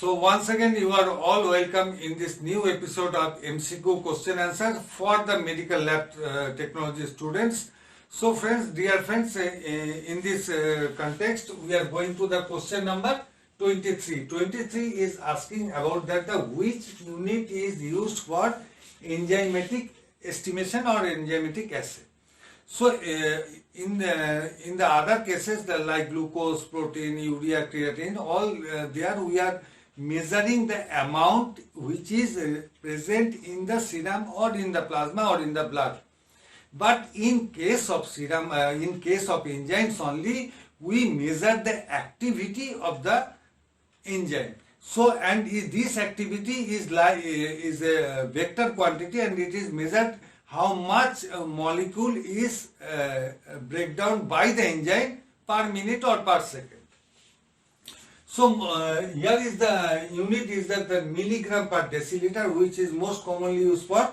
So once again you are all welcome in this new episode of MCQ question answer for the medical lab technology students. So friends, dear friends, in this context we are going to the question number 23. 23 is asking about that which unit is used for enzymatic estimation or enzymatic assay. So in the other cases like glucose, protein, urea, creatine, all there we are measuring the amount which is present in the serum or in the plasma or in the blood. But in case of serum, in case of enzymes only, we measure the activity of the enzyme. So and this activity is a vector quantity, and it is measured how much molecule is breakdown by the enzyme per minute or per second. So here is the unit is that the milligram per deciliter, which is most commonly used for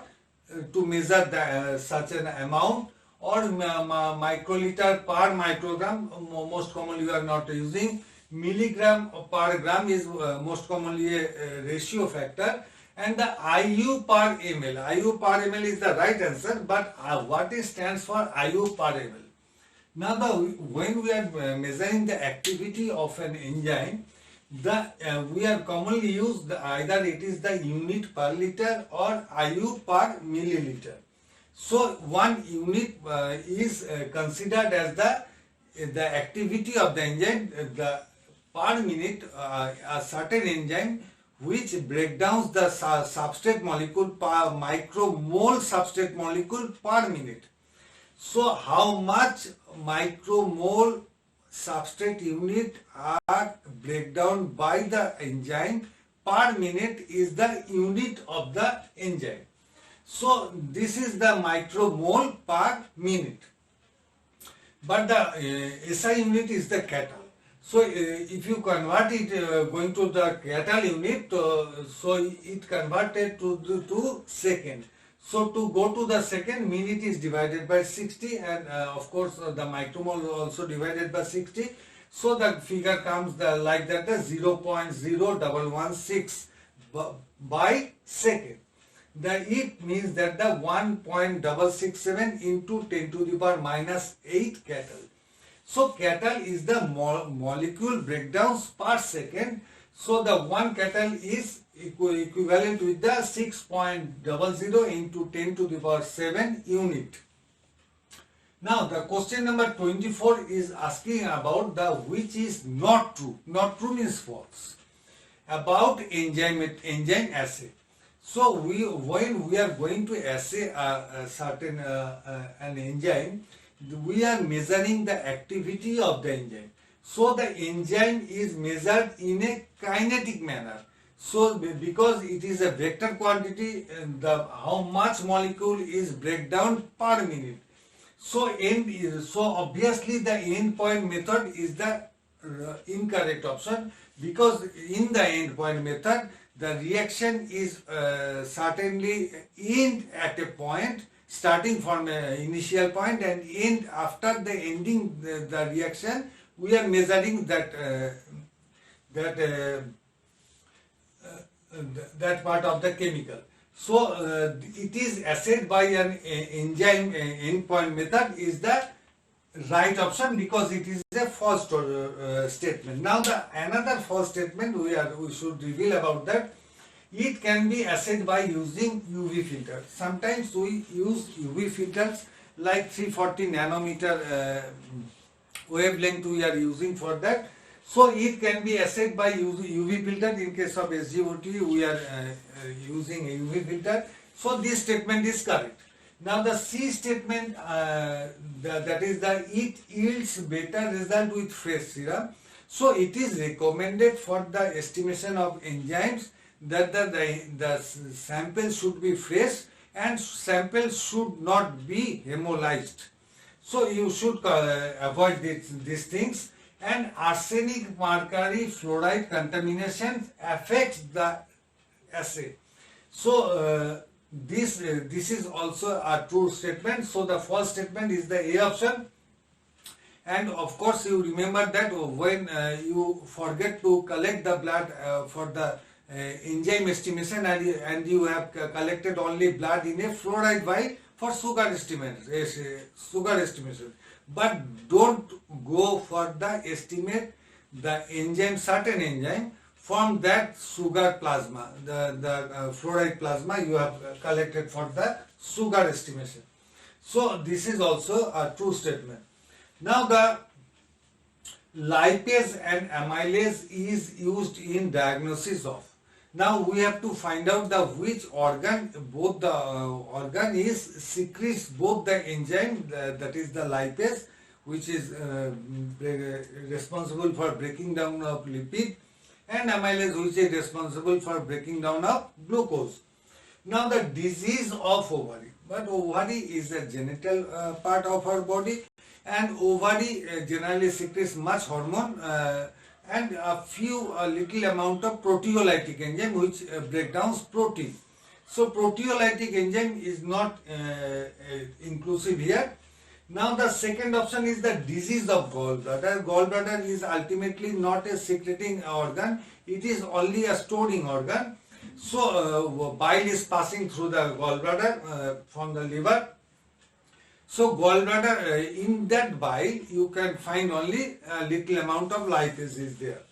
to measure the, such an amount, or microliter per microgram. Most commonly we are not using. Milligram per gram is most commonly a ratio factor, and the IU per ml. IU per ml is the right answer, but what it stands for IU per ml? Now when we are measuring the activity of an enzyme, we are commonly use either it is the unit per liter or IU per milliliter. So one unit is considered as the activity of the enzyme, the per minute a certain enzyme which breaks down the substrate molecule per micromole substrate molecule per minute. So how much micromole substrate unit are breakdown by the enzyme per minute is the unit of the enzyme. So this is the micromole per minute. But the SI unit is the Catal. So if you convert it going to the Catal unit, so it converted to second. So to go to the second, minute is divided by 60, and of course the micromole also divided by 60. So the figure comes like that, 0.0116 by second. It means that the 1.667 into 10 to the power minus 8 Catal. So Catal is the molecule breakdowns per second. So the 1 Catal is equivalent with the 6.00 into 10 to the power 7 unit. Now the question number 24 is asking about the which is not true. Not true means false. About enzyme assay. So when we are going to assay a certain an enzyme, we are measuring the activity of the enzyme. So the enzyme is measured in a kinetic manner. So because it is a vector quantity, how much molecule is breakdown per minute. So obviously the endpoint method is the incorrect option, because in the endpoint method the reaction is certainly end at a point, starting from an initial point and end after the ending the reaction. We are measuring that part of the chemical. So it is assayed by an enzyme endpoint method is the right option, because it is a false statement. Now another false statement we should reveal about that. It can be assayed by using UV filters. Sometimes we use UV filters like 340 nanometer wavelength we are using for that. So it can be assayed by UV filter. In case of SGOT we are using a UV filter. So this statement is correct. Now the C statement, that is it yields better result with fresh serum. So it is recommended for the estimation of enzymes that the sample should be fresh and sample should not be hemolyzed. So you should avoid these things. And arsenic, mercury, fluoride contamination affects the assay. So this is also a true statement. So the false statement is the A option. And of course, you remember that when you forget to collect the blood for the enzyme estimation, and you have collected only blood in a fluoride vial for sugar estimation. But don't go for the estimate the enzyme, certain enzyme from that sugar plasma, the fluoride plasma you have collected for the sugar estimation. So this is also a true statement. Now the lipase and amylase is used in diagnosis of. Now we have to find out the which organ, both the organ is secretes both the enzyme, that is the lipase, which is responsible for breaking down of lipid, and amylase, which is responsible for breaking down of glucose. Now the disease of ovary. But ovary is a genital part of our body, and ovary generally secretes much hormone and a little amount of proteolytic enzyme which break down protein. So proteolytic enzyme is not inclusive here. Now the second option is the disease of gallbladder. Gallbladder is ultimately not a secreting organ, it is only a storing organ. So bile is passing through the gallbladder from the liver. So gallbladder, in that bile you can find only a little amount of lipase is there.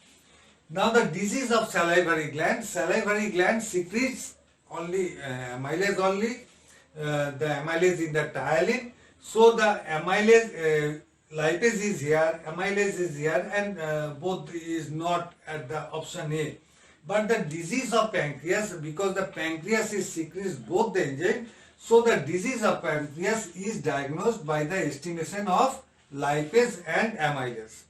Now the disease of salivary gland. Salivary gland secretes only amylase only, the amylase in the tyalin. So the amylase, lipase is here, amylase is here, and both is not at the option A. But the disease of pancreas, because the pancreas is secretes both the enzyme, so the disease of pancreas is diagnosed by the estimation of lipase and amylase.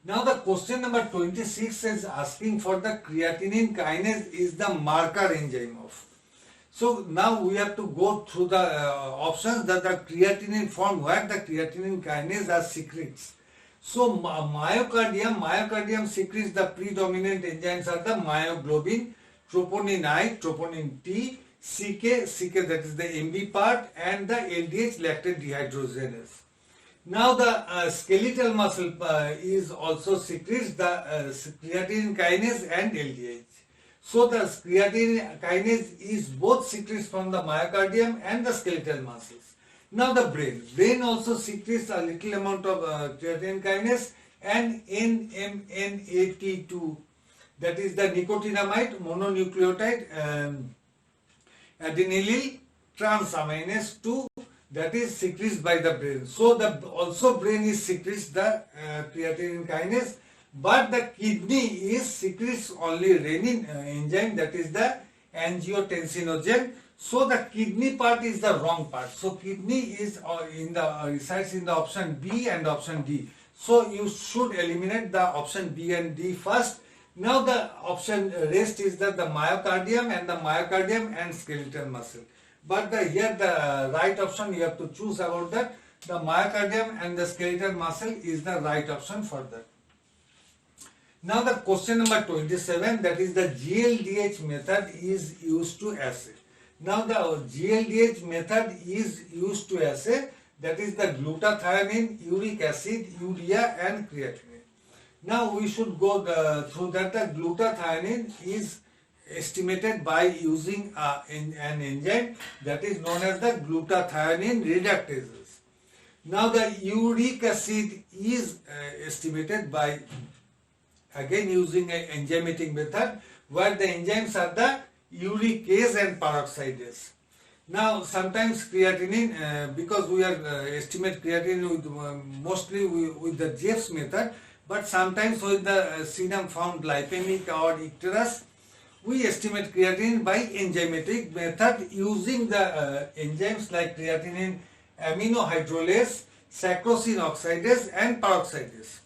Now the question number 26 is asking for the creatinine kinase is the marker enzyme of. So now we have to go through the options that the creatinine form where the creatinine kinase are secretes. So myocardium secretes the predominant enzymes are the myoglobin, troponin I, troponin T, CK that is the MB part, and the LDH lactate dehydrogenase. Now the skeletal muscle is also secretes the creatinine kinase and LDH. So the creatinine kinase is both secretes from the myocardium and the skeletal muscles. Now the brain also secretes a little amount of creatinine kinase and NMNAT2, that is the nicotinamide mononucleotide adenylyl transaminase 2, that is secreted by the brain. So the also brain is secretes the creatinine kinase, but the kidney is secretes only renin enzyme, that is the angiotensinogen. So the kidney part is the wrong part. So kidney is resides in the option B and option D. So you should eliminate the option B and D first. Now the option rest is the myocardium and skeletal muscle. But here the right option you have to choose about that. The myocardium and the skeletal muscle is the right option for that. Now the question number 27, that is the GLDH method is used to assay. Now the GLDH method is used to assay, that is the glutathione, uric acid, urea and creatinine. Now we should go through that. The glutathione is estimated by using an enzyme that is known as the glutathione reductases. Now the uric acid is estimated by again using an enzymatic method where the enzymes are the uricase and peroxidase. Now sometimes creatinine, because we are estimate creatinine with, mostly with the Jeffs method, but sometimes with the serum found lipemic or icterus, we estimate creatinine by enzymatic method using the enzymes like creatinine aminohydrolase, saccharine oxidase and peroxidase.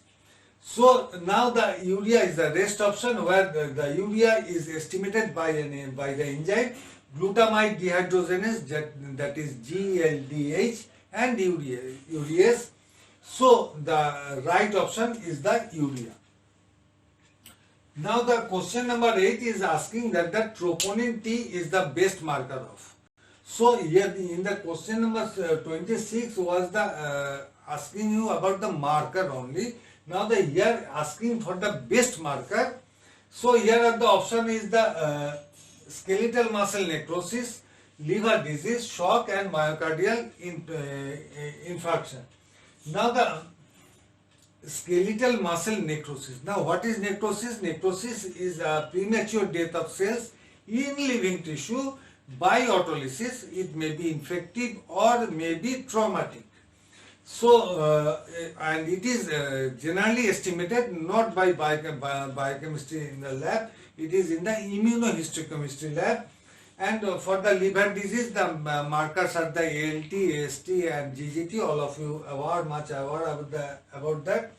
So now the urea is the rest option where the urea is estimated by the enzyme glutamate dehydrogenase, that is GLDH, and urease. So the right option is the urea. Now the question number 8 is asking that the troponin T is the best marker of. So here in the question number 26 was the asking you about the marker only. Now here asking for the best marker. So here are the option is the skeletal muscle necrosis, liver disease, shock and myocardial infarction. Now the skeletal muscle necrosis. Now what is necrosis? Necrosis is a premature death of cells in living tissue by autolysis. It may be infective or may be traumatic. So and it is generally estimated not by biochemistry in the lab, it is in the immunohistochemistry lab. And for the liver disease, the markers are the ALT, AST and GGT. All of you much aware about that.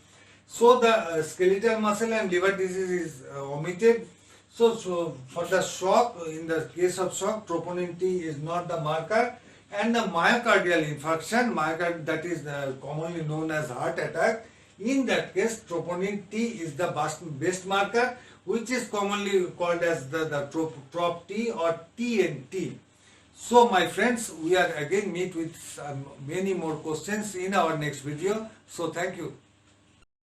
So the skeletal muscle and liver disease is omitted. So for the shock, in the case of shock, troponin T is not the marker. And the myocardial infarction, that is commonly known as heart attack, in that case troponin T is the best marker, which is commonly called as the trop T or TNT. So my friends, we are again meet with many more questions in our next video. So thank you.